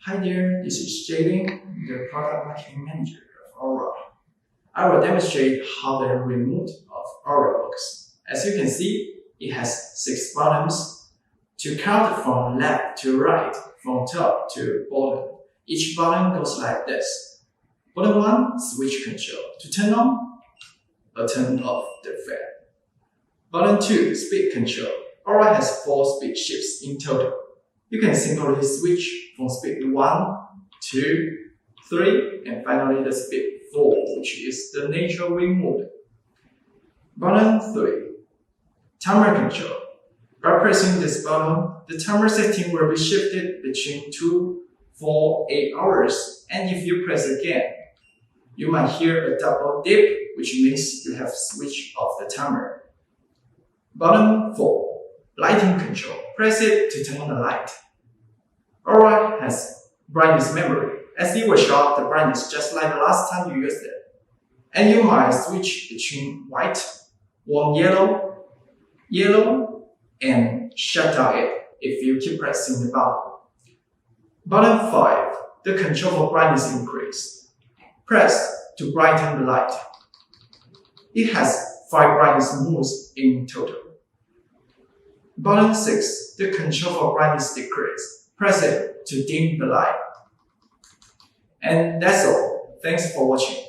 Hi there, this is Jaden, the Product Marketing Manager of Aura. I will demonstrate how the remote of Aura works. As you can see, it has 6 buttons. To count from left to right, from top to bottom, each button goes like this. Button 1, switch control. To turn on or turn off the fan. Button 2, speed control. Aura has 4 speed shifts in total. You can simply switch from speed 1, 2, 3, and finally the speed 4, which is the natural wing mode. Button 3, timer control. By pressing this button, the timer setting will be shifted between 2, 4, 8 hours, and if you press again, you might hear a double dip, which means you have switched off the timer. Button 4, lighting control. Press it to turn on the light. Aura has brightness memory, as it will show up the brightness just like the last time you used it. And you might switch between white, warm yellow, yellow, and shut down it if you keep pressing the button. Button 5, the control for brightness increase. Press to brighten the light. It has 5 brightness modes in total. Button 6, the control for brightness decrease. Press it to dim the light. And that's all. Thanks for watching.